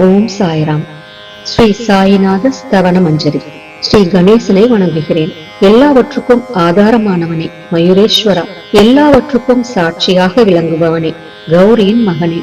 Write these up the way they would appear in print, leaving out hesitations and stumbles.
ஓம் சாய்ராம். ஸ்ரீ சாய்நாத ஸ்தவன மஞ்சரி. ஸ்ரீ கணேசனை வணங்குகிறேன். எல்லாவற்றுக்கும் ஆதாரமானவனே, மயூரேஸ்வரா, எல்லாவற்றுக்கும் சாட்சியாக விளங்குபவனே, கௌரியின் மகனே,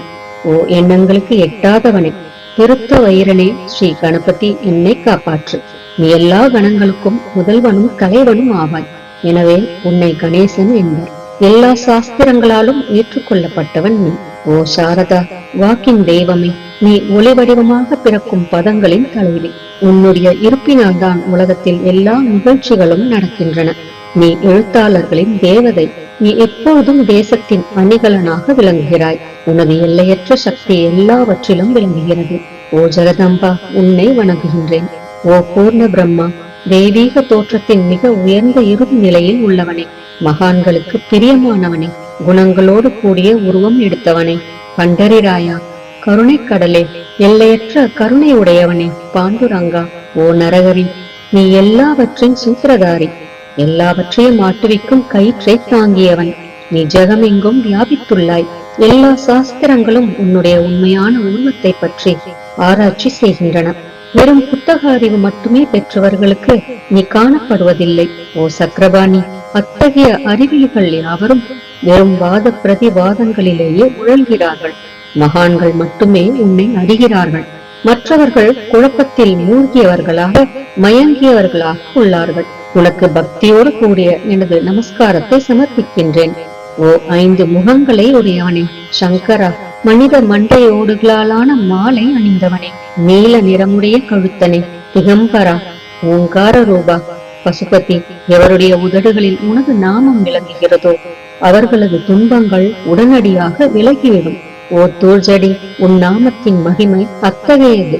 ஓ எண்ணங்களுக்கு எட்டாதவனே, பெருத்த வைரனே, ஸ்ரீ கணபதி, என்னை காப்பாற்று. நீ எல்லா கணங்களுக்கும் முதல்வனும் தலைவனும் ஆவாய். எனவே உன்னை கணேசன் என்பர். எல்லா சாஸ்திரங்களாலும் ஏற்றுக்கொள்ளப்பட்டவன் நீ. ஓ சாரதா, வாக்கின் தெய்வமே, நீ ஒளி வடிவமாக பிறக்கும் பதங்களின் தலைவி. உன்னுடைய இருப்பினால் தான் உலகத்தில் எல்லா நிகழ்ச்சிகளும் நடக்கின்றன. நீ எழுத்தாளர்களின் தேவதை. நீ எப்பொழுதும் தேசத்தின் அணிகலனாக விளங்குகிறாய். உனது எல்லையற்ற சக்தி எல்லாவற்றிலும் விளங்குகிறது. ஓ ஜெகதம்பா, உன்னை வணங்குகின்றேன். ஓ பூர்ண பிரம்மா, தெய்வீக தோற்றத்தின் மிக உயர்ந்த இறுதி நிலையில் உள்ளவனே, மகான்களுக்கு பிரியமானவனே, குணங்களோடு கூடிய உருவம் எடுத்தவனே, பண்டரிராயா, கருணை கடலே, எல்லையற்ற கருணை உடையவனே, பாண்டுரங்கா, ஓ நரகரி, நீ எல்லாவற்றின் சூத்திரதாரி, எல்லாவற்றையும் ஆட்டுவிக்கும் கயிற்றை தாங்கியவன். நீ ஜெகமெங்கும் வியாபித்துள்ளாய். எல்லா சாஸ்திரங்களும் உன்னுடைய உண்மையான உருவத்தை பற்றி ஆராய்ச்சி செய்கின்றன. வெறும் புத்தக அறிவு மட்டுமே பெற்றவர்களுக்கு நீ காணப்படுவதில்லை. ஓ சக்கரபாணி, அத்தகைய அறிவிலிகள் யாவரும் வெறும் வாத பிரதிவாதங்களிலேயே உழல்கிறார்கள். மகான்கள் மட்டுமே உன்னை அறிகிறார்கள். மற்றவர்கள் குழப்பத்தில் மூழ்கியவர்களாக மயங்கியவர்களாக உள்ளார்கள். உனக்கு பக்தியோடு கூடிய எனது நமஸ்காரத்தை சமர்ப்பிக்கின்றேன். ஓ 5 முகங்களை உடையவனே, சங்கரா, மனித மண்டையோடுகளாலான மாலை அணிந்தவனே, நீல நிறமுடைய கழுத்தனே, திகம்பரா, ஓங்கார ரூபா, பசுபதி, எவருடைய உதடுகளில் உனது நாமம் விளங்குகிறதோ அவர்களது துன்பங்கள் உடனடியாக விலகிவிடும். ஓ தூர்ஜடி, உன் நாமத்தின் மகிமை அத்தகையது.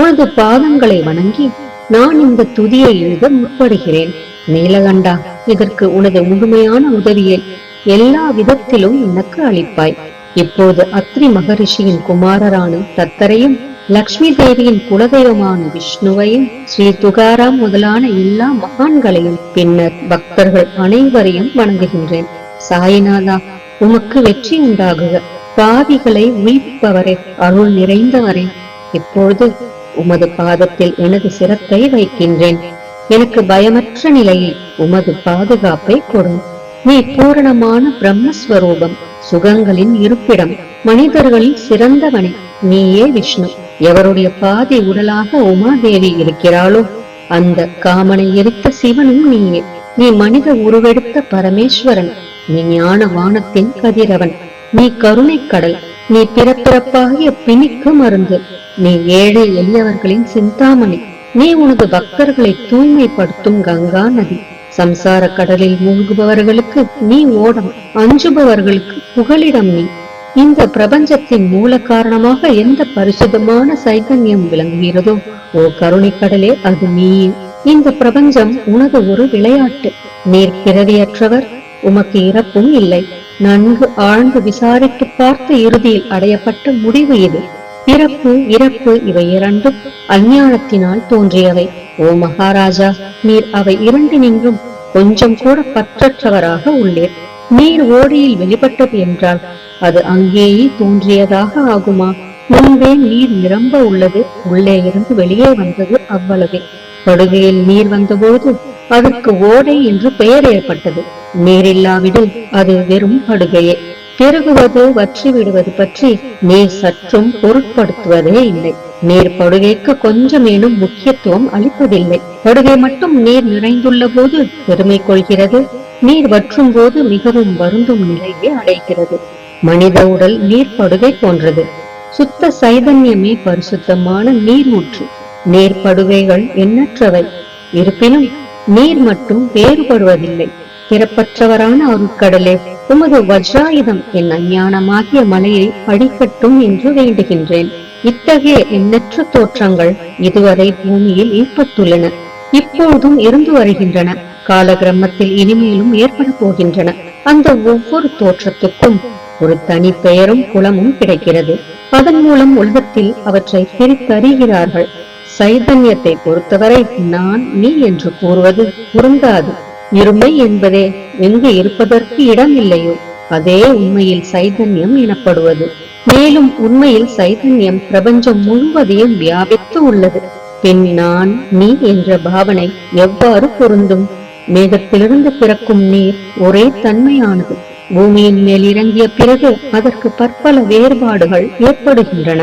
உனது பாதங்களை வணங்கி நான் இந்த துதியை எழுத முற்படுகிறேன். நீலகண்டா, இதற்கு உனது முழுமையான உதவியை எல்லா விதத்திலும் எனக்கு அளிப்பாய். இப்போது அத்ரி மகரிஷியின் குமாரரான தத்தரையும், லக்ஷ்மி தேவியின் குலதெய்வமான விஷ்ணுவையும், ஸ்ரீ துகாராம் முதலான எல்லா மகான்களையும், பின்னர் பக்தர்கள் அனைவரையும் வணங்குகின்றேன். சாயிநாதா, உமக்கு வெற்றி உண்டாகுக. பாவிகளை உயிர்ப்பவரே, அருள் நிறைந்தவரே, இப்பொழுது உமது பாதத்தில் எனது சிரத்தை வைக்கின்றேன். எனக்கு பயமற்ற நிலையை, உமது பாதுகாப்பை கொடும். நீ பூரணமான பிரம்மஸ்வரூபம், சுகங்களின் இருப்பிடம், மனிதர்களில் சிறந்தவனே, நீயே விஷ்ணு. எவருடைய பாதி உடலாக உமாதேவி இருக்கிறாளோ அந்த காமனை எரித்த சிவனும் நீயே. நீ மனித உருவெடுத்த பரமேஸ்வரன். நீ ஞான வானத்தின் கதிரவன். நீ கருணை கடல். நீ பிறப்பிறப்பாகிய பிணிக்கு மருந்து. நீ ஏழை எளியவர்களின் சிந்தாமணி. நீ உனது பக்தர்களை தூய்மைப்படுத்தும் கங்கா நதி. சம்சார கடலில் மூழ்குபவர்களுக்கு நீ ஓடம், அஞ்சுபவர்களுக்கு புகலிடம் நீ. இந்த பிரபஞ்சத்தின் மூல காரணமாக எந்த பரிசுத்தமான சைதன்யம் விளங்குகிறதோ ஓ கருணை கடலே, அது நீயே. இந்த பிரபஞ்சம் உனது ஒரு விளையாட்டு. நீர் பிறவியற்றவர், உமக்கு இறப்பும் இல்லை. நன்கு ஆழ்ந்து விசாரித்து பார்த்து இறுதியில் அடையப்பட்ட முடிவு இது. பிறப்பு இறப்பு இவை இரண்டும் அஞ்ஞானத்தினால் தோன்றியவை. ஓ மகாராஜா, நீர் அவை இரண்டினின்றும் கொஞ்சம் கூட பற்றற்றவராக உள்ளீர். நீர் ஓடையில் வெளிப்பட்டது என்றால் அது அங்கேயே தோன்றியதாக ஆகுமா? முன்பே நீர் நிரம்ப உள்ளது, உள்ளே இருந்து வெளியே வந்தது, அவ்வளவே. படுகையில் நீர் வந்தபோது அதற்கு ஓடை என்று பெயர் ஏற்பட்டது. நீர் இல்லாவிடில் அது வெறும் படுகையே. பெருகுவது வற்றி விடுவது பற்றி நீர் சற்றும் பொருட்படுத்துவதே இல்லை. நீர் படுகைக்கு கொஞ்சமேனும் முக்கியத்துவம் அளிப்பதில்லை. படுகை மட்டும் நீர் நிறைந்துள்ள போது பெருமை கொள்கிறது. நீர் வற்றும் போது மிகவும் வருந்தும் நிலையை அடைகிறது. மனித உடல் நீர் படுகை போன்றது. சுத்த சைதன்யமே பரிசுத்தமான நீர் ஊற்று. நீர் படுகைகள் எண்ணற்றவை. இருப்பினும் நீர் மட்டும் வேறுபடுவதில்லை. பிறப்பற்றவரான அருட்கடலே, உமது வஜ்ராயுதம் என் அஞ்ஞானமாகிய மலையை அடிக்கட்டும் என்று வேண்டுகின்றேன். இத்தகைய எண்ணற்ற தோற்றங்கள் இதுவரை பூமியில் ஏற்பட்டுள்ளன, இப்போதும் இருந்து வருகின்றன, காலகிரமத்தில் இனிமேலும் ஏற்பட போகின்றன. அந்த ஒவ்வொரு தோற்றத்துக்கும் ஒரு தனி பெயரும் குலமும் கிடைக்கிறது. அதன் மூலம் உலகத்தில் அவற்றை பிரித்தறிகிறார்கள். சைதன்யத்தை பொறுத்தவரை நான் நீ என்று கூறுவது பொருந்தாது. இருமை என்பதே எங்கு இருப்பதற்கு இடம் இல்லையோ அதே உண்மையில் சைதன்யம் எனப்படுவது. மேலும் உண்மையில் சைதன்யம் பிரபஞ்சம் முழுவதையும் வியாபித்து உள்ளது. பின் நான் நீ என்ற பாவனை எவ்வாறு பொருந்தும்? மேகத்திலிருந்து பிறக்கும் நீர் ஒரே தன்மையானது. பூமியின் மேல் இறங்கிய பிறகு அதற்கு பற்பல வேறுபாடுகள் ஏற்படுகின்றன.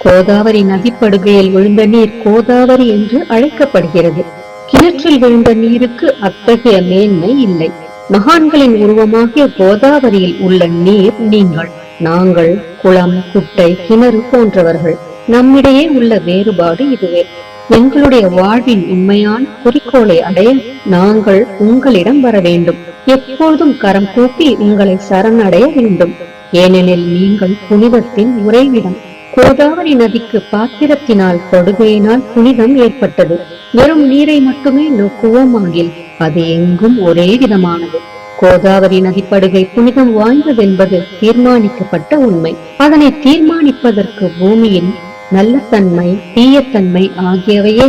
கோதாவரி நதிப்படுகையில் விழுந்த நீர் கோதாவரி என்று அழைக்கப்படுகிறது. கிணற்றில் விழுந்த நீருக்கு அத்தகைய மேன்மை இல்லை. மகான்களின் உருவமாகிய கோதாவரியில் உள்ள நீர் நீங்கள். நாங்கள் குளம், குட்டை, கிணறு போன்றவர்கள். நம்மிடையே உள்ள வேறுபாடு இதுவே. எங்களுடைய வாழ்வின் உண்மையான குறிக்கோளை அடைய நாங்கள் உங்களிடம் வர வேண்டும். எப்பொழுதும் கரம் கூப்பி உங்களை சரணடைய வேண்டும். ஏனெனில் நீங்கள் புனிதத்தின் உறைவிடம். கோதாவரி நதிக்கு பாத்திரத்தினால் படுகையினால் புனிதம் ஏற்பட்டது. வெறும் நீரை மட்டுமே நோக்குவோமாகில் அது எங்கும் ஒரே விதமானது. கோதாவரி நதிப்படுகை புனிதம் வாய்ந்ததென்பது தீர்மானிக்கப்பட்ட உண்மை. அதனை தீர்மானிப்பதற்கு பூமியின் நல்ல தன்மை, தீயத்தன்மை ஆகியவையே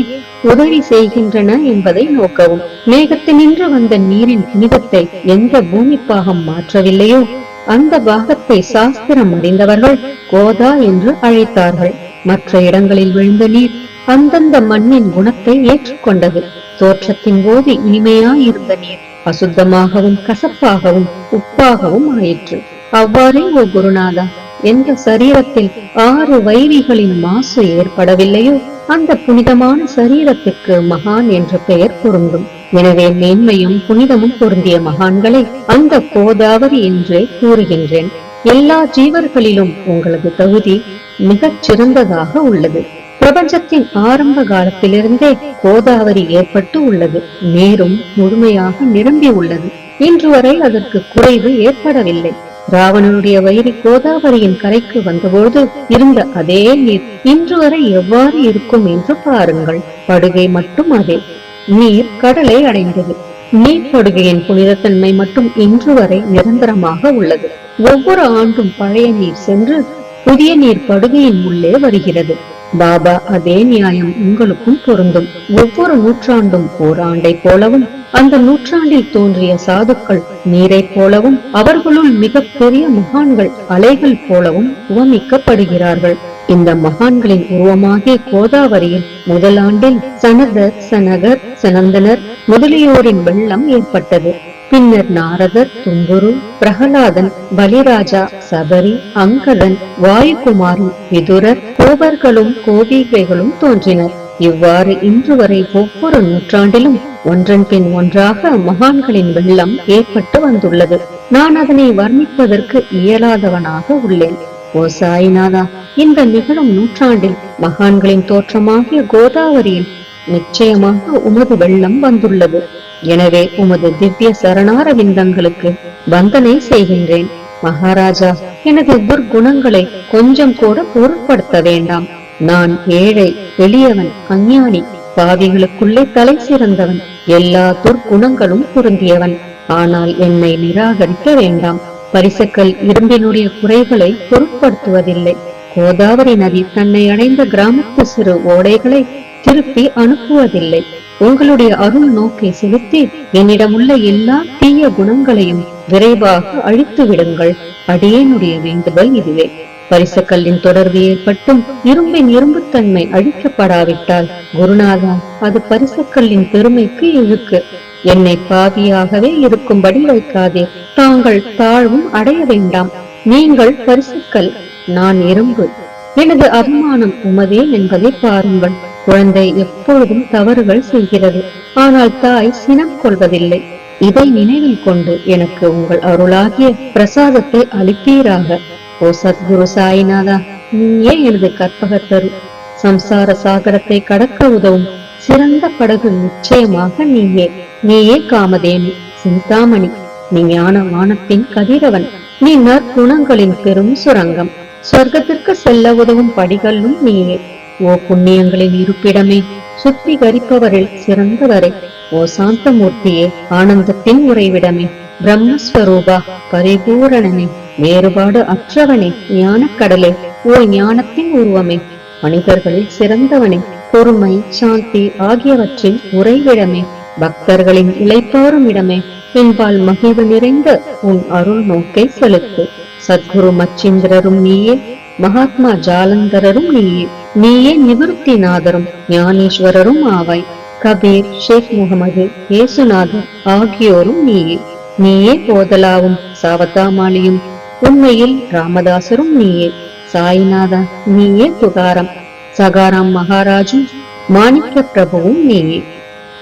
உதவி செய்கின்றன என்பதை நோக்கவும். மேகத்தினின்று வந்த நீரின் புனிதத்தை எந்த பூமி பாகம் மாற்றவில்லையோ அந்த பாகத்தை சாஸ்திரம் அறிந்தவர்கள் கோதா என்று அழைத்தார்கள். மற்ற இடங்களில் விழுந்த நீர் அந்தந்த மண்ணின் குணத்தை ஏற்றுக்கொண்டது. தோற்றத்தின் போது இனிமையாயிருந்த நீர் அசுத்தமாகவும் கசப்பாகவும் உப்பாகவும் ஆயிற்று. அவ்வாறே ஓ குருநாதா, எந்த சரீரத்தில் 6 வைரிகளின் மாசு ஏற்படவில்லையோ அந்த புனிதமான சரீரத்திற்கு மகான் என்ற பெயர் பொருந்தும். எனவே மேன்மையும் புனிதமும் பொருந்திய மகான்களை அந்த கோதாவரி என்றே கூறுகின்றேன். எல்லா ஜீவர்களிலும் உங்களது தகுதி மிகச் சிறந்ததாக உள்ளது. பிரபஞ்சத்தின் ஆரம்ப காலத்திலிருந்தே கோதாவரி ஏற்பட்டு உள்ளது. நீரும் முழுமையாக நிரம்பி உள்ளது. இன்று வரை அதற்கு குறைவு ஏற்படவில்லை. ராவணனுடைய வயிறு கோதாவரியின் கரைக்கு வந்தபோது இருந்த அதே நீர் இன்று வரை எவ்வாறு இருக்கும் என்று பாருங்கள். படுகை மட்டும் அதே. நீர் கடலை அடைந்தது. நீர்ப்படுகையின் புனிதத்தன்மை மட்டும் இன்று வரை நிரந்தரமாக உள்ளது. ஒவ்வொரு ஆண்டும் பழைய நீர் சென்று புதிய நீர் படுகையின் உள்ளே வருகிறது. பாபா அதே நியாயம் உங்களுக்கும் பொருந்தும். ஒவ்வொரு நூற்றாண்டும் ஓராண்டை போலவும் அந்த நூற்றாண்டில் தோன்றிய சாதுக்கள் நீரை போலவும் அவர்களுள் மிக பெரிய மகான்கள் அலைகள் போலவும் உவமிக்கப்படுகிறார்கள். இந்த மகான்களின் உருவமாகிய கோதாவரியில் முதல் ஆண்டில் சனதர், சனகர், சனந்தனர் முதலியோரின் வெள்ளம் ஏற்பட்டது. பின்னர் நாரதர், தும்புரு, பிரகலாதன், பலிராஜா, சபரி, அங்கதன், வாயுகுமாரன், விதுரர், கோபர்களும் கோபிகைகளும் தோன்றினர். இவ்வாறு இன்று வரை ஒவ்வொரு நூற்றாண்டிலும் ஒன்றன் பின் ஒன்றாக மகான்களின் வெள்ளம் ஏற்பட்டு வந்துள்ளது. நான் அதனை வர்ணிப்பதற்கு இயலாதவனாக உள்ளேன். ஓ சாய்நாதா, இந்த நிகழும் நூற்றாண்டில் மகான்களின் தோற்றமாகிய கோதாவரியில் நிச்சயமாக உமது வெள்ளம் வந்துள்ளது. எனவே உமது திவ்ய சரணார விந்தங்களுக்கு வந்தனை செய்கின்றேன். மகாராஜா, எனது துர்குணங்களை கொஞ்சம் கூட பொருட்படுத்த வேண்டாம். நான் ஏழை, எளியவன், அஞ்ஞானி, பாவிகளுக்குள்ளே தலை சிறந்தவன், எல்லா துர்குணங்களும் பொருந்தியவன். ஆனால் என்னை நிராகரிக்க வேண்டாம். பரிசக்கள் இரும்பினுடைய குறைகளை பொருட்படுத்துவதில்லை. கோதாவரி நதி தன்னை அடைந்த கிராமத்து சிறு ஓடைகளை திருப்பி அனுப்புவதில்லை. உங்களுடைய அருள் நோக்கை செலுத்தி என்னிடமுள்ள எல்லா தீய குணங்களையும் விரைவாக அழித்து விடுங்கள். அடியேனுடைய வேண்டுதல் இதுவே. பரிசக்கல்லின் தொடர்பு ஏற்பட்டும் இரும்பின் இரும்புத்தன்மை அழிக்கப்படாவிட்டால் குருநாதா, அது பரிசக்கல்லின் பெருமைக்கு இழுக்கு. என்னை பாவியாகவே இருக்கும்படி வைக்காதே. தாங்கள் தாழ்வும் அடைய வேண்டாம். நீங்கள் பரிசக்கல், நான் இரும்பு. எனது அபிமானம் உமதே என்பதை பாருங்கள். குழந்தை எப்பொழுதும் தவறுகள் செய்கிறது, ஆனால் தாய் சினம் கொள்வதில்லை. இதை நினைவில் கொண்டு எனக்கு உங்கள் அருளாகிய பிரசாதத்தை அளிப்பீராக. ஓ சத்குரு சாய்நாதா, நீயே எனது கற்பகத்தரு. சம்சார சாகரத்தை கடக்க உதவும் சிறந்த படகு நிச்சயமாக நீயே. நீயே காமதேனு, சிந்தாமணி. நீ ஞான வானத்தின் கதிரவன். நீ நற்குணங்களின் பெரும் சுரங்கம். சொர்க்கத்திற்கு செல்ல உதவும் படிகளும் நீயே. ஓ புண்ணியங்களின் இருப்பிடமே, சுத்திகரிப்பவரில் சிறந்தவரே. ஓ சாந்தமூர்த்தியே, ஆனந்தத்தின் உறைவிடமே, பிரம்மஸ்வரூபா, பரிபூரணனே, வேறுபாடு அற்றவனே, ஞான கடலே, ஓ ஞானத்தின் உருவமே, மனிதர்களில் சிறந்தவனே, பொறுமை, சாந்தி ஆகியவற்றின் உறைவிடமே, பக்தர்களின் இளைப்பாறும் இடமே, என்பால் மகிழ்வு நிறைந்த உன் அருள் நோக்கை செலுத்து. சத்குரு மச்சிந்திரரும் நீயே, மகாத்மா ஜாலந்தரரும் நீயே, நீயே நிவர்த்திநாதரும் ஞானேஸ்வரரும் ஆவாய். கபீர், ஷேக் முகமது, இயேசுநாதர் ஆகியோரும் நீயே. நீயே போதலாவும் சாவதாமாலியும், உண்மையில் ராமதாசரும் நீயே. சாய்நாதா நீயே. துகாரம், சகாராம் மகாராஜும் மாணிக்க பிரபுவும் நீயே.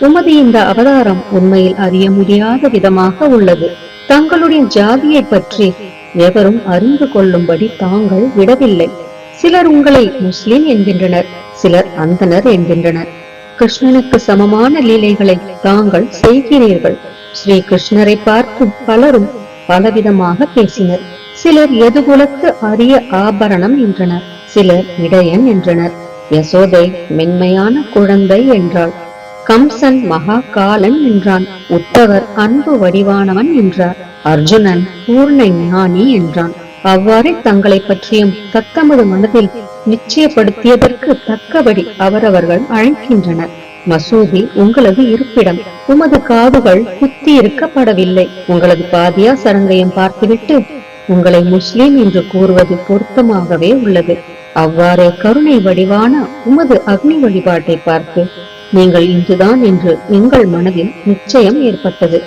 உமது இந்த அவதாரம் உண்மையில் அறிய முடியாத விதமாக உள்ளது. தங்களுடைய ஜாதியை பற்றி எவரும் அறிந்து கொள்ளும்படி தாங்கள் விடவில்லை. சிலர் உங்களை முஸ்லிம் என்கின்றனர், சிலர் அந்தனர் என்கின்றனர். கிருஷ்ணனுக்கு சமமான லீலைகளை தாங்கள் செய்கிறீர்கள். ஸ்ரீ கிருஷ்ணரை பார்த்து பலரும் பலவிதமாக பேசினர். சிலர் எதுகுலத்து அரிய ஆபரணம் என்றனர், சிலர் இடையன் என்றனர். யசோதை மென்மையான குழந்தை என்றாள். கம்சன் மகா காலன் என்றான். உத்தவர் அன்பு வடிவானவன் என்றார். அர்ஜுனன் பூர்ண ஞானி என்றான். அவ்வாறே தங்களை பற்றியும் தத்தமது மனதில் நிச்சயப்படுத்தியதற்கு தக்கபடி அவரவர்கள் அழைக்கின்றனர். மசூதி உங்களது இருப்பிடம். உமது காதுகள் குத்தி இருக்கப்படவில்லை. உங்களது பாதியா சரங்கையும் பார்த்துவிட்டு உங்களை முஸ்லிம் என்று கூறுவது பொருத்தமாகவே உள்ளது. அவ்வாறே கருணை வடிவான உமது அக்னி வழிபாட்டை பார்த்து நீங்கள் இன்றுதான் என்று எங்கள் மனதில் நிச்சயம் ஏற்பட்டது.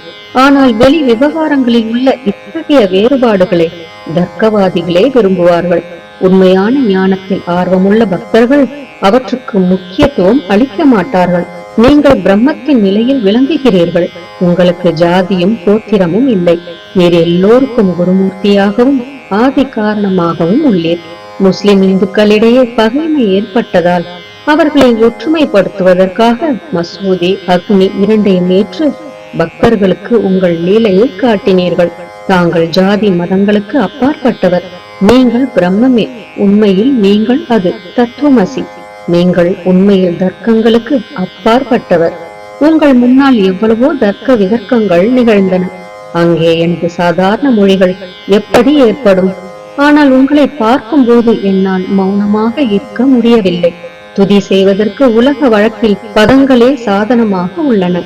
ஆனால் வெளி விவகாரங்களில் உள்ள இத்தகைய வேறுபாடுகளை தர்க்கவாதிகளே விரும்புவார்கள். உண்மையான ஞானத்தில் ஆர்வமுள்ள பக்தர்கள் அவற்றுக்கு முக்கியத்துவம் அளிக்க மாட்டார்கள். நீங்கள் பிரம்மத்தின் நிலையில் விளங்குகிறீர்கள். உங்களுக்கு ஜாதியும் கோத்திரமும் இல்லை. நீர் எல்லோருக்கும் குருமூர்த்தியாகவும் ஆதி காரணமாகவும் உள்ளீர். முஸ்லிம் இந்துக்களிடையே பகைமை ஏற்பட்டதால் அவர்களை ஒற்றுமைப்படுத்துவதற்காக மசூதி அக்னி இரண்டையும் ஏற்று பக்தர்களுக்கு உங்கள் லீலையை காட்டினீர்கள். தாங்கள் ஜாதி மதங்களுக்கு அப்பாற்பட்டவர். நீங்கள் பிரம்மமே. உண்மையில் நீங்கள் அது தத்துவமசி. நீங்கள் உண்மையில் தர்க்கங்களுக்கு அப்பாற்பட்டவர். உங்கள் முன்னால் எவ்வளவோ தர்க்க விதர்க்கங்கள் நிகழ்ந்தன. அங்கே எனக்கு சாதாரண மொழிகள் எப்படி ஏற்படும்? ஆனால் உங்களை பார்க்கும் போது என்னால் மௌனமாக இருக்க முடியவில்லை. துதி செய்வதற்கு உலக வழக்கில் பதங்களே சாதனமாக உள்ளன.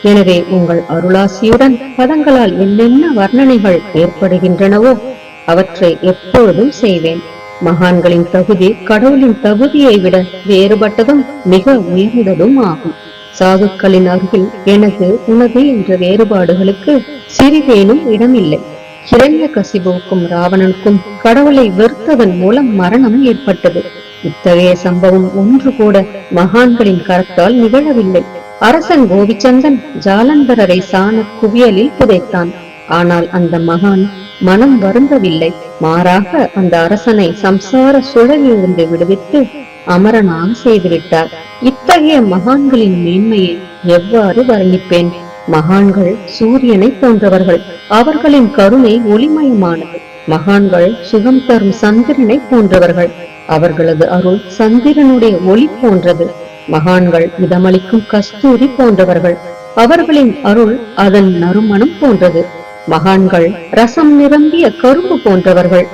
எனவே உங்கள் அருளாசியுடன் பதங்களால் என்னென்ன வர்ணனைகள் ஏற்படுகின்றனவோ அவற்றை எப்பொழுதும் செய்வேன். மகான்களின் தகுதி கடவுளின் தகுதியை விட வேறுபட்டதும் மிக உயர்ந்ததும் ஆகும். சாதுக்களின் அருகில் எனது உனது என்ற வேறுபாடுகளுக்கு சிறிதேனும் இடமில்லை. ஹிரண்ய கசிபுவுக்கும் ராவணனுக்கும் கடவுளை வெறுத்ததன் மூலம் மரணம் ஏற்பட்டது. இத்தகைய சம்பவம் ஒன்று கூட மகான்களின் கரத்தால் நிகழவில்லை. அரசன் கோபிச்சந்தன் ஜாலந்தரரை சாண குவியலில் புதைத்தான். ஆனால் அந்த மகான் மனம் வருந்தவில்லை. மாறாக அந்த அரசனை சம்சார சுழலிலிருந்து விடுவித்து அமரனாக செய்துவிட்டார். இத்தகைய மகான்களின் மேன்மையை எவ்வாறு வர்ணிப்பேன்? மகான்கள் சூரியனை போன்றவர்கள். அவர்களின் கருணை ஒளிமயமானது. மகான்கள் சுகம் தரும் சந்திரனை போன்றவர்கள். அவர்களது அருள் சந்திரனுடைய ஒளி போன்றது. மகான்கள் இதமளிக்கும் கஸ்தூரி போன்றவர்கள். அவர்களின் அருள் அதன் நறுமணம் போன்றது. மகான்கள் ரசம் நிரம்பிய கரும்பு போன்றவர்கள்.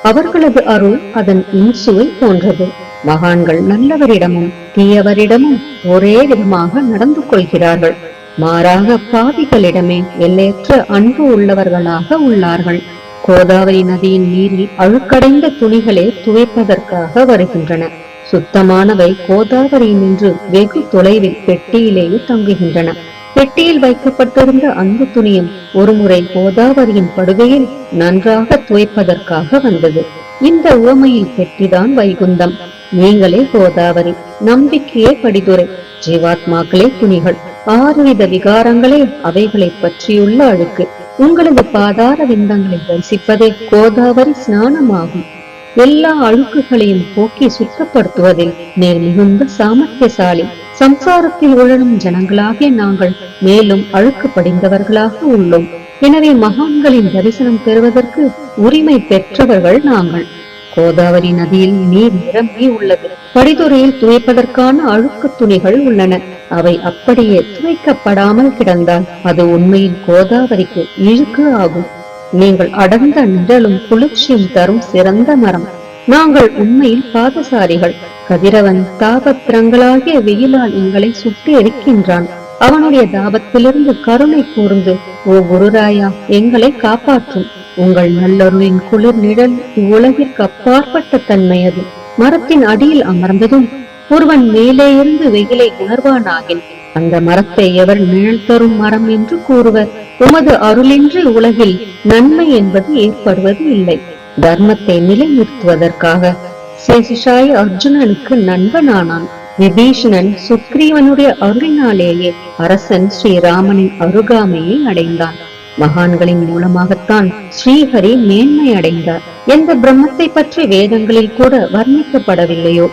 அவர்களது அருள் அதன் இன்சுவை போன்றது. மகான்கள் நல்லவரிடமும் தீயவரிடமும் ஒரே விதமாக நடந்து கொள்கிறார்கள். மாறாக பாவிகளிடமே எல்லையற்ற அன்பு உள்ளவர்களாக உள்ளார்கள். கோதாவரி நதியின் நீரில் அழுக்கடைந்த துணிகளே துவைப்பதற்காக வருகின்றன. சுத்தமானவை கோதாவரி நின்று வெகு தொலைவில் பெட்டியிலேயே தங்குகின்றன. பெட்டியில் வைக்கப்பட்டிருந்த அந்த துணியும் ஒருமுறை கோதாவரியின் படுகையில் நன்றாக துவைப்பதற்காக வந்தது. இந்த உவமையில் பெட்டிதான் வைகுந்தம். நீங்களே கோதாவரி, நம்பிக்கையே படிதுரை, ஜீவாத்மாக்களே துணிகள். 6 வித விகாரங்களே அவைகளை பற்றியுள்ள அழுக்கு. உங்களது பாதார விந்தங்களை தரிசிப்பதே கோதாவரி ஸ்நானமாகும். எல்லா அழுக்குகளையும் போக்கி சுத்தப்படுத்துவதில் நீர் மிகுந்த சாமர்த்தியசாலி. சம்சாரத்தில் உழலும் ஜனங்களாகிய நாங்கள் மேலும் அழுக்கு படிந்தவர்களாக உள்ளோம். எனவே மகான்களின் தரிசனம் பெறுவதற்கு உரிமை பெற்றவர்கள் நாங்கள். கோதாவரி நதியில் நீர் நிரம்பி உள்ளது. படிதுறையில் துவைப்பதற்கான அழுக்கு துணிகள் உள்ளன. அவை அப்படியே துவைக்கப்படாமல் கிடந்தால் அது உண்மையில் கோதாவரிக்கு இழுக்கு ஆகும். நீங்கள் அடர்ந்த நிழலும் குளிர்ச்சியும் தரும் சிறந்த மரம். நாங்கள் உண்மையில் பாதசாரிகள். கதிரவன் தாபத்திரங்களாகிய வெயிலால் எங்களை சுட்டு எரிக்கின்றான். அவனுடைய தாபத்திலிருந்து கருணை கூர்ந்து, ஓ குருராயா, எங்களை காப்பாற்றும். உங்கள் நல்லருளின் குளிர் நிழல் இவ்வுலகிற்கு அப்பாற்பட்ட தன்மை அது. மரத்தின் அடியில் அமர்ந்ததும் ஒருவன் மேலே இருந்து வெயிலை உணர்வானாகின் அந்த மரத்தை எவர் நிழல் தரும் மரம் என்று கூறுவர். உமது அருளின்றி உலகில் நன்மை என்பது ஏற்படுவது இல்லை. தர்மத்தை நிலைநிறுத்துவதற்காக சேஷாய அர்ஜுனனுக்கு நண்பனானான். விபீஷணன் சுக்ரீவனுடைய அருளினாலேயே அரசன் ஸ்ரீராமனின் அருகாமையை அடைந்தான். மகான்களின் மூலமாகத்தான் ஸ்ரீஹரி மேன்மை அடைந்தார். எந்த பிரம்மத்தை பற்றி வேதங்களில் கூட வர்ணிக்கப்படவில்லையோ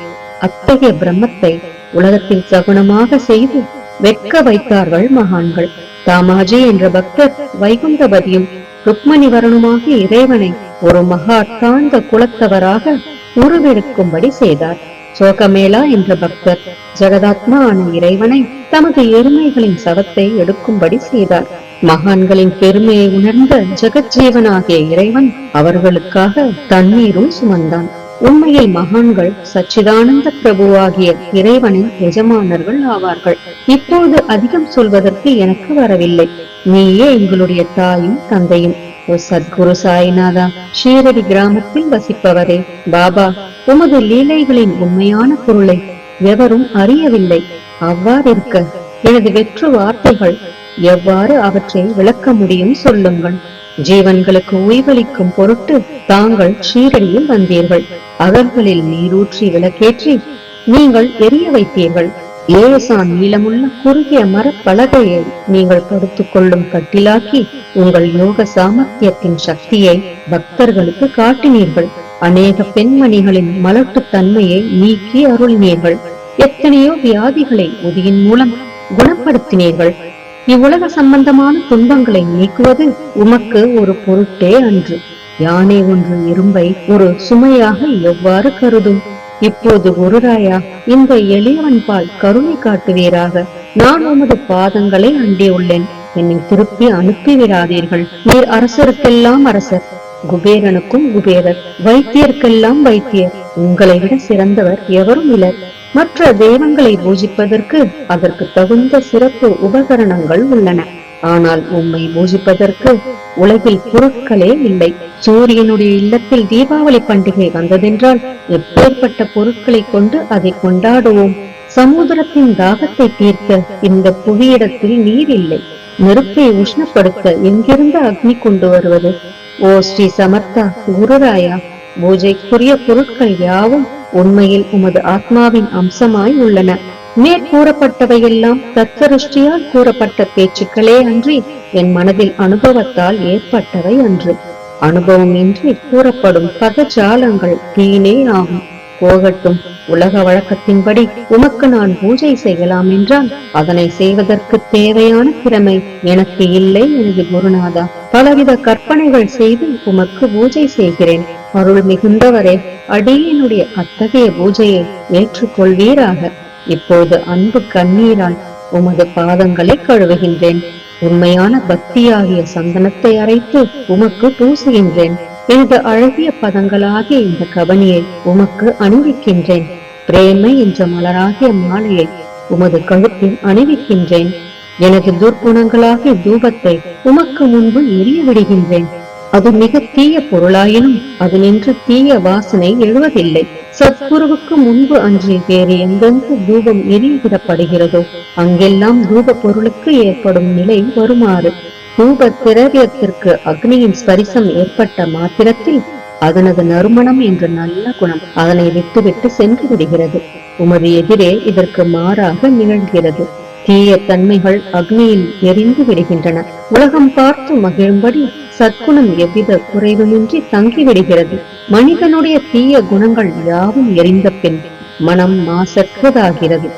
அத்தகைய பிரம்மத்தை உலகத்தில் சகுனமாக செய்து வெட்க வைத்தார்கள் மகான்கள். தாமாஜி என்ற பக்தர் வைகுந்தபதியும் ருக்மணி வரணுமாகிய இறைவனை ஒரு மகா தாழ்ந்த குலத்தவராக உருவெடுக்கும்படி செய்தார். சோகமேளா என்ற பக்தர் ஜெகதாத்மா ஆன இறைவனை தமது எருமைகளின் சவத்தை எடுக்கும்படி செய்தார். மகான்களின் பெருமையை உணர்ந்த ஜெகஜீவனாகிய இறைவன் அவர்களுக்காக தண்ணீரும் சுமந்தான். உண்மையில் மகான்கள் சச்சிதானந்த பிரபுவாகிய இறைவனின் எஜமானர்கள் ஆவார்கள். இப்போது அதிகம் சொல்வதற்கு எனக்கு வரவில்லை. நீயே எங்களுடைய தாயும் தந்தையும். ஓ சத்குரு சாய்நாதா, ஷீரடி கிராமத்தில் வசிப்பவரே, பாபா, உமது லீலைகளின் உண்மையான பொருளை எவரும் அறியவில்லை. அவ்வாறிருக்க எனது வெற்று வார்த்தைகள் எவ்வாறு அவற்றை விளக்க முடியும் சொல்லுங்கள். ஜீவன்களுக்கு உய்வளிக்கும் பொருட்டு தாங்கள் ஷீரடியில் வந்தீர்கள். அகல்களில் நீரூற்றி விளக்கேற்றி நீங்கள் எரிய வைத்தீர்கள். ஏசான் நீளமுள்ள குறுகிய மரப்பலகையை நீங்கள் படுத்துக் கொள்ளும் கட்டிலாக்கி உங்கள் யோக சாமர்த்தியத்தின் சக்தியை பக்தர்களுக்கு காட்டினீர்கள். அநேக பெண்மணிகளின் மலட்டு தன்மையை நீக்கி அருளினீர்கள். எத்தனையோ வியாதிகளை உதியின் மூலம் குணப்படுத்தினீர்கள். இவ்வுலக சம்பந்தமான துன்பங்களை நீக்குவது உமக்கு ஒரு பொருட்டே அன்று. யானை ஒன்று இரும்பை ஒரு சுமையாக எவ்வாறு கருதும்? இப்போது குருராயா, இந்த எளியவன் பால் கருணை காட்டுவீராக. நான் உமது பாதங்களை அண்டியுள்ளேன். என்னை திருப்பி அனுப்பிவிடாதீர்கள். நீர் அரசருக்கெல்லாம் அரசர், குபேரனுக்கும் குபேரர், வைத்தியருக்கெல்லாம் வைத்தியர். உங்களை விட சிறந்தவர் எவரும் இல்லர். மற்ற தெய்வங்களை பூஜிப்பதற்கு அதற்கு தகுந்த சிறப்பு உபகரணங்கள் உள்ளன. ஆனால் உம்மை பூஜிப்பதற்கு உலகில் பொருட்களே இல்லை. சூரியனுடைய இல்லத்தில் தீபாவளி பண்டிகை வந்ததென்றால் எப்பேற்பட்ட பொருட்களை கொண்டு அதை கொண்டாடுவோம். சமுத்திரத்தின் தாகத்தை தீர்க்க இந்த புவியிடத்தில் நீர் இல்லை. நெருப்பை உஷ்ணப்படுத்த எங்கிருந்து அக்னி கொண்டு வருவது? ஓ ஸ்ரீ சமர்த்தா குருராயா, பூஜைக்குரிய பொருட்கள் யாவும் உண்மையில் உமது ஆத்மாவின் அம்சமாய் உள்ளன. மேற்கூறப்பட்டவையெல்லாம் தத்வருஷ்டியால் கூறப்பட்ட பேச்சுக்களே அன்றி என் மனதில் அனுபவத்தால் ஏற்பட்டவை அன்று. அனுபவம் இன்றி கூறப்படும் பதஜாலங்கள் வீணே ஆகும். போகட்டும். உலக வழக்கத்தின்படி உமக்கு நான் பூஜை செய்யலாம் என்றால் அதனை செய்வதற்கு தேவையான திறமை எனக்கு இல்லை எனது குருநாதா. பலவித கற்பனைகள் செய்து உமக்கு பூஜை செய்கிறேன். அருள் மிகுந்தவரே, அடியனுடைய அத்தகைய பூஜையை ஏற்றுக்கொள்வீராக. இப்போது அன்பு கண்ணீரால் உமது பாதங்களை கழுவுகின்றேன். உண்மையான பக்தியாகிய சந்தனத்தை அரைத்து உமக்கு பூசுகின்றேன். எனது அழகிய பதங்களாகிய இந்த கவனியை உமக்கு அணிவிக்கின்றேன். பிரேமை என்ற மலராகிய மாலையை உமது கழுத்தில் அணிவிக்கின்றேன். எனது துர்க்குணங்களாகிய தூபத்தை உமக்கு முன்பு எரிய விடுகின்றேன். அது மிக தீய பொருளாயினும் அது நின்று தீய வாசனை எழுவதில்லை. சத்குருவுக்கு முன்பு அன்றி வேறு எங்கெங்கு தூபம் எரியவிடப்படுகிறதோ அங்கெல்லாம் தூப பொருளுக்கு ஏற்படும் நிலை வருமாறு தூப திரவியத்திற்கு அக்னியின் ஸ்பரிசம் ஏற்பட்ட மாத்திரத்தில் அதனது நறுமணம் என்ற நல்ல குணம் அதனை விட்டுவிட்டு சென்று விடுகிறது. உமது எதிரே இதற்கு மாறாக நிகழ்கிறது. தீய தன்மைகள் அக்னியில் எரிந்து விடுகின்றன. உலகம் பார்த்து மகிழும்படி சத்குணம் எவ்வித குறைவுமின்றி தங்கிவிடுகிறது. மனிதனுடைய தீய குணங்கள் யாவும் எரிந்த பின் மனம் மாசற்றதாகிறது.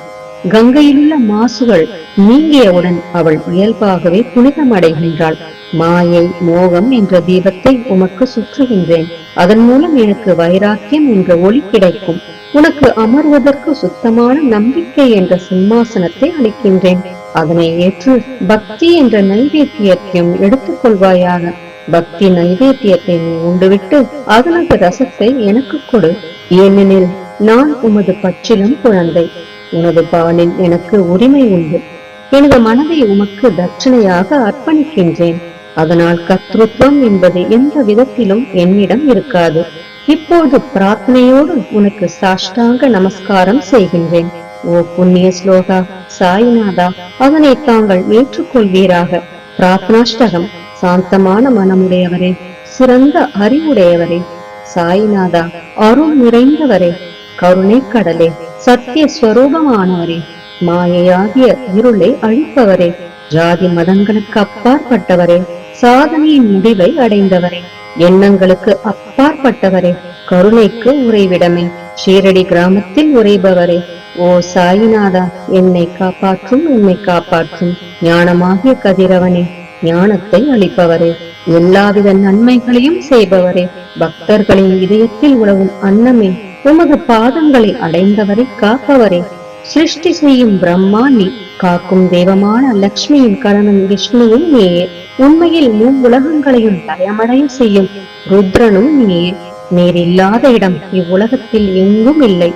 கங்கையிலுள்ள மாசுகள் நீங்கியவுடன் அவள் இயல்பாகவே புனிதமடைகின்றாள். மாயை மோகம் என்ற தீபத்தை உமக்கு சுற்றுகின்றேன். அதன் மூலம் எனக்கு வைராக்கியம் என்ற ஒளி கிடைக்கும். உனக்கு அமர்வதற்கு சுத்தமான நம்பிக்கை என்ற சிம்மாசனத்தை அளிக்கின்றேன். அதனை ஏற்று பக்தி என்ற நைவேத்தியத்தையும் எடுத்துக் கொள்வாயாக. பக்தி நைவேத்தியத்தை நீ உண்டுவிட்டு அதனது ரசத்தை எனக்கு கொடு. ஏனெனில் நான் உமது பச்சிலம் குழந்தை. உனது பாலில் எனக்கு உரிமை உண்டு. எனது மனதை உமக்கு தட்சணையாக அர்ப்பணிக்கின்றேன். அதனால் கர்த்தத்துவம் என்பது எந்த விதத்திலும் என்னிடம் இருக்காது. இப்போது பிரார்த்தனையோடு உனக்கு சாஷ்டாங்க நமஸ்காரம் செய்கின்றேன். ஓ புண்ணிய ஸ்லோகா சாய்நாதா, அதனை தாங்கள் ஏற்றுக்கொள்வீராக. பிரார்த்தனாஷ்டகம். சாந்தமான மனமுடையவரே, சிறந்த அறிவுடையவரே, சாய்நாதா, அருள் நிறைந்தவரே, கருணை கடலே, சத்திய ஸ்வரூபமானவரே, மாயையாகிய இருளை அழிப்பவரே, ஜாதி மதங்களுக்கு அப்பாற்பட்டவரே, சாதனையின் முடிவை அடைந்தவரே, எண்ணங்களுக்கு அப்பாற்பட்டவரே, கருணைக்கு உறைவிடமே, ஷீரடி கிராமத்தில் உறைபவரே, ஓ சாயிநாதா, என்னை காப்பாற்றும், என்னை காப்பாற்றும். ஞானமாகிய கதிரவனே, ஞானத்தை அளிப்பவரே, எல்லாவித நன்மைகளையும் செய்பவரே, பக்தர்களின் இதயத்தில் உலவும் அன்னமே, உமது பாதங்களை அடைந்தவரை காப்பவரே, சிருஷ்டி செய்யும் பிரம்மா நீ, காக்கும் தெய்வமான லட்சுமியின் கணவன் விஷ்ணுவும் நீயே, உண்மையில் உலகங்களையும் தயமடைய செய்யும் ருத்ரனும் நீயே. நீர் இல்லாத இடம் இவ்வுலகத்தில் எங்கும் இல்லை.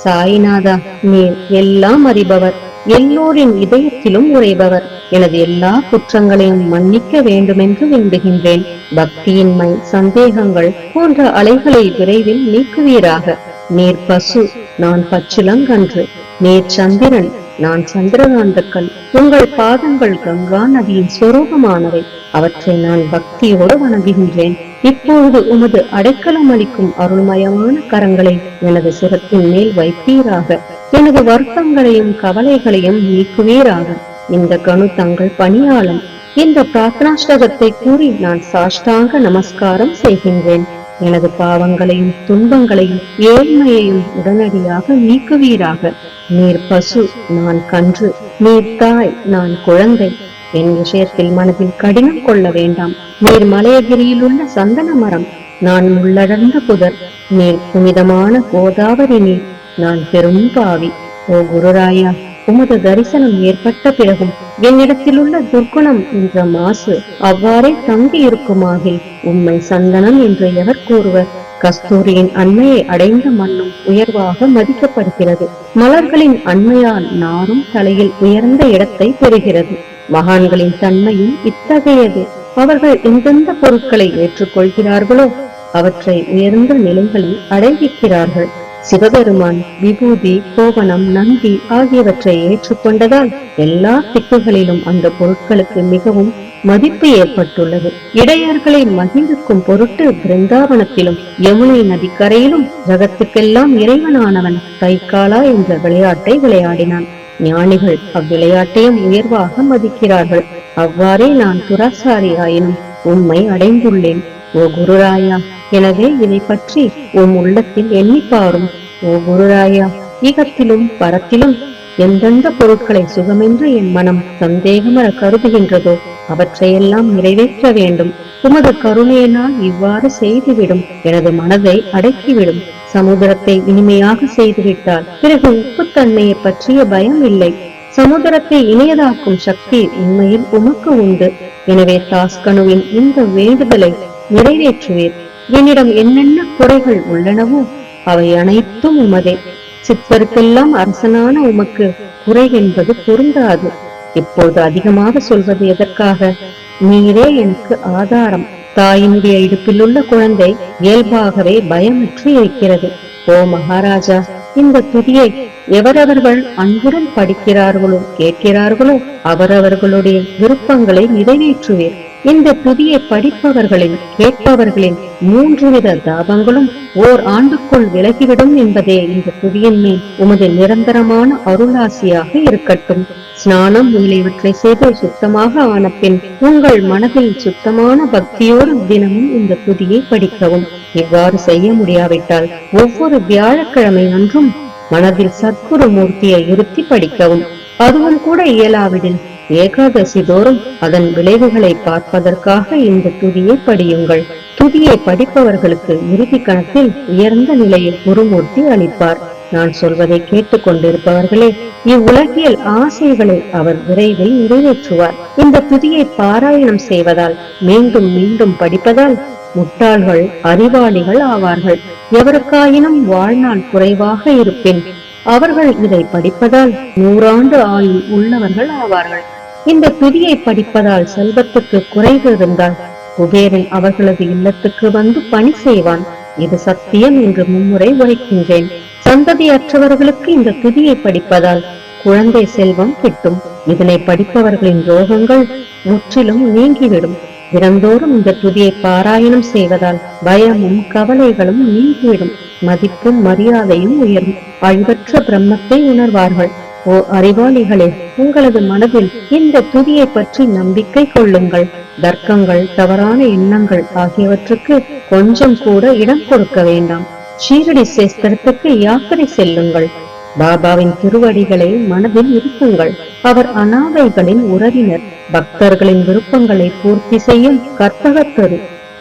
சாய்நாதா, நீர் எல்லாம் அறிபவர், எல்லோரின் இதயத்திலும் உறைபவர். எனது எல்லா குற்றங்களையும் மன்னிக்க வேண்டுமென்று வேண்டுகின்றேன். பக்தியின்மை, சந்தேகங்கள் போன்ற அலைகளை விரைவில் நீக்குவீராக. நீர் பசு, நான் பச்சிலங்கன்று. நீர் சந்திரன், நான் சந்திரகாந்தக்கல். உங்கள் பாதங்கள் கங்கா நதியின் சொரூபமானவை. அவற்றை நான் பக்தியோடு வணங்குகின்றேன். இப்பொழுது உமது அடைக்கலம் அளிக்கும் அருள்மயமான கரங்களை எனது சிரத்தின் மேல் வைப்பீராக. எனது வருத்தங்களையும் கவலைகளையும் நீக்குவீராக. இந்த கணு தங்கள் பணியாளன். இந்த பிரார்த்தனாஷ்டகத்தை கூறி நான் சாஷ்டாங்க நமஸ்காரம் செய்கின்றேன். எனது பாவங்களையும் துன்பங்களையும் ஏழ்மையையும் உடனடியாக நீக்குவீராக. நீர் பசு, நான் கன்று. நீர் தாய், நான் குழந்தை. என் விஷயத்தில் மனதில் கடினம் கொள்ள வேண்டாம். நீர் மலையகிரியில் உள்ள சந்தன மரம், நான் முள்ளடர்ந்த புதர். நீர் புனிதமான கோதாவரி நீர், நான் பெரும் பாவி. ஓ குருராயா, உமது தரிசனம் ஏற்பட்ட பிறகும் என்னிடத்தில் உள்ள துர்க்குணம் என்ற மாசு அவ்வாறே தங்கி இருக்குமாகில் உம்மை சந்தனம் என்று எவர் கூறுவர்? கஸ்தூரியின் அண்மையை அடைந்த மண்ணும் உயர்வாக மதிக்கப்படுகிறது. மலர்களின் அண்மையால் நாரும் தலையில் உயர்ந்த இடத்தை பெறுகிறது. மகான்களின் தன்மையும் இத்தகையது. அவர்கள் எந்தெந்த பொருட்களை ஏற்றுக்கொள்கிறார்களோ அவற்றை உயர்ந்த நிலைகளில் அடைவிக்கிறார்கள். சிவபெருமான் விபூதி, கோவணம், நந்தி ஆகியவற்றை ஏற்றுக்கொண்டதால் எல்லா திக்குகளிலும் அந்த பொருட்களுக்கு மிகவும் மதிப்பு ஏற்பட்டுள்ளது. இடையர்களை மகிழ்விக்கும் பொருட்டு பிருந்தாவனத்திலும் யமுனை நதிக்கரையிலும் ஜகத்துக்கெல்லாம் இறைவனானவன் தைக்காலா என்ற விளையாட்டை விளையாடினான். ஞானிகள் அவ்விளையாட்டையும் உயர்வாக மதிக்கிறார்கள். அவ்வாறே நான் துராசாரி ஆயினும் உம்மை அடைந்துள்ளேன். ஓ குருராயா, எனவே இதை பற்றி உம் உள்ளத்தில் எண்ணிப்பாரும். ஓ குருராயா, ஈகத்திலும் பரத்திலும் எந்தெந்த பொருட்களை சுகமென்று என் மனம் சந்தேகமர கருதுகின்றதோ அவற்றையெல்லாம் நிறைவேற்ற வேண்டும். உமது கருணையினால் இவ்வாறு செய்துவிடும். எனது மனதை அடக்கிவிடும். சமுதிரத்தை இனிமையாக செய்துவிட்டால் பிறகு உப்புத்தன்மையை பற்றிய பயம் இல்லை. சமுதிரத்தை இணையதாக்கும் சக்தி உண்மையில் உமக்கு உண்டு. எனவே தாஸ்கனுவின் இந்த வேண்டுதலை நிறைவேற்றுவீர். என்னிடம் என்னென்ன குறைகள் உள்ளனவோ அவை அனைத்தும் உமதே. சித்தருக்கெல்லாம் அரசனான உமக்கு குறை என்பது பொருந்தாது. இப்போது அதிகமாக சொல்வது எதற்காக? நீரே எனக்கு ஆதாரம். தாயினுடைய இடுப்பில் உள்ள குழந்தை இயல்பாகவே பயமற்று இருக்கிறது. ஓ மகாராஜா, இந்த துதியை எவரவர்கள் அன்புடன் படிக்கிறார்களோ கேட்கிறார்களோ அவரவர்களுடைய விருப்பங்களை நிறைவேற்றுவீர். இந்த துதியை படிப்பவர்களின் கேட்பவர்களின் 3 வித தாபங்களும் ஓர் ஆண்டுக்குள் விலகிவிடும் என்பதே இந்த துதியின் மேல் உமது நிரந்தரமான அருளாசியாக இருக்கட்டும். ஸ்நானம் முதலியவற்றை செய்து சுத்தமாக ஆன பின் உங்கள் மனதில் சுத்தமான பக்தியோடு தினமும் இந்த துதியை படிக்கவும். இவ்வாறு செய்ய முடியாவிட்டால் ஒவ்வொரு வியாழக்கிழமை அன்றும் மனதில் சத்குரு மூர்த்தியை இருத்தி படிக்கவும். அதுவும் கூட இயலாவிடில் ஏகாதசி தோறும் அதன் விளைவுகளை பார்ப்பதற்காக இந்த துதியை படியுங்கள். துதியை படிப்பவர்களுக்கு இறுதி கணக்கில் உயர்ந்த நிலையில் குருமூர்த்தி அளிப்பார். நான் சொல்வதை கேட்டுக் கொண்டிருப்பவர்களே, இவ்வுலகியல் ஆசைகளை அவர் விரைவில் நிறைவேற்றுவார். இந்த துதியை பாராயணம் செய்வதால், மீண்டும் மீண்டும் படிப்பதால் முட்டாள்கள் அறிவாளிகள் ஆவார்கள். எவருக்காயினும் வாழ்நாள் குறைவாக இருப்பின் அவர்கள் இதை படிப்பதால் 100 ஆண்டு ஆயுள் உள்ளவர்கள் ஆவார்கள். இந்த துதியை படிப்பதால் செல்வத்துக்கு குறைவு இருந்தால் குபேரன் அவர்களது இல்லத்துக்கு வந்து பணி செய்வான். இது சத்தியம் என்று மும்முறை உரைக்கின்றேன். சந்ததியற்றவர்களுக்கு இந்த துதியை படிப்பதால் குழந்தை செல்வம் கிட்டும். இதனை படிப்பவர்களின் ரோகங்கள் முற்றிலும் நீங்கிவிடும். தினந்தோறும் இந்த துதியை பாராயணம் செய்வதால் பயமும் கவலைகளும் நீங்கிவிடும். மதிப்பும் மரியாதையும் உயரும். அழிவற்ற பிரம்மத்தை உணர்வார்கள். ஓ அறிவாளிகளே, உங்களது மனதில் இந்த துதியை பற்றி நம்பிக்கை கொள்ளுங்கள். தர்க்கங்கள், தவறான எண்ணங்கள் ஆகியவற்றுக்கு கொஞ்சம் கூட இடம் கொடுக்க வேண்டாம். ஷீரடி சேஸ்திரத்துக்கு யாத்திரை செல்லுங்கள். பாபாவின் திருவடிகளை மனதில் இருக்குங்கள். அவர் அனாதைகளின் உறவினர். பக்தர்களின் விருப்பங்களை பூர்த்தி செய்யும் கற்பகத்தரு.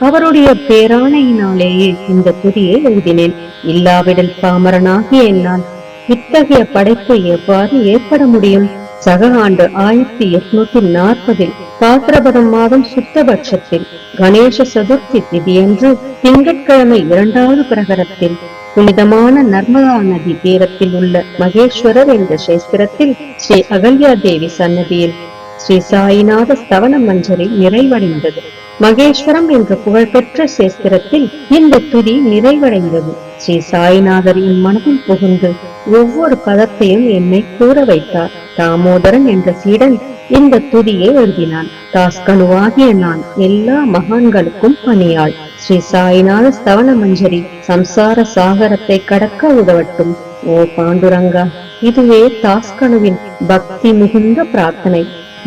அவருடைய பேராணையினாலேயே இந்த துதியை எழுதினேன். இல்லாவிடில் பாமரனாகிய என்னால் இத்தகைய படைப்பு எவ்வாறு ஏற்பட முடியும்? சக ஆண்டு 1840 பாத்திரபதம் மாதம் சுத்தபட்சத்தில் கணேச சதுர்த்தி திதியன்று திங்கட்கிழமை 2வது பிரகரத்தில் புனிதமான நர்மதா நதி தீரத்தில் உள்ள மகேஸ்வரர் என்ற சேஸ்திரத்தில் ஸ்ரீ அகல்யா தேவி சன்னதியில் ஸ்ரீ சாயிநாத ஸ்தவன மஞ்சரி நிறைவடைந்தது. மகேஸ்வரம் என்ற புகழ்பெற்ற சேஸ்திரத்தில் இந்த துதி நிறைவடைந்தது. ஸ்ரீ சாய்நாதர் என் மனதில் புகுந்து ஒவ்வொரு பதத்தையும் என்னை கூற வைத்தார். தாமோதரன் என்ற சீடன் இந்த துதியை எழுதினான். தாஸ்கனுவாகிய நான் எல்லா மகான்களுக்கும் பணியாள். ஸ்ரீ சாய்நாத ஸ்தவன மஞ்சரி சம்சார சாகரத்தை கடக்க உதவட்டும். ஓ பாண்டுரங்கா, இதுவே தாஸ்கனுவின் பக்தி மிகுந்த பிரார்த்தனை.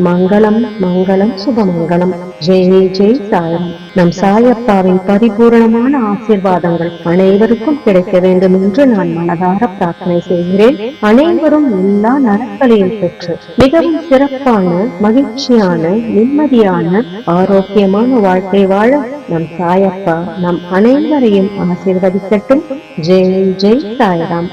மங்களம் மங்களம் சுபமங்கலம். ஜெய் ஜெய் சாயம். நம் சாயப்பாவின் பரிபூரணமான ஆசீர்வாதங்கள் அனைவருக்கும் கிடைக்க வேண்டும் என்று நான் மனதார பிரார்த்தனை செய்கிறேன். அனைவரும் எல்லா நலன்களையும் பெற்று மிகவும் சிறப்பான, மகிழ்ச்சியான, நிம்மதியான, ஆரோக்கியமான வாழ்க்கை வாழ நம் சாயப்பா நம் அனைவரையும் ஆசீர்வதிக்கட்டும். ஜெய் ஜெய் சாய்ராம்.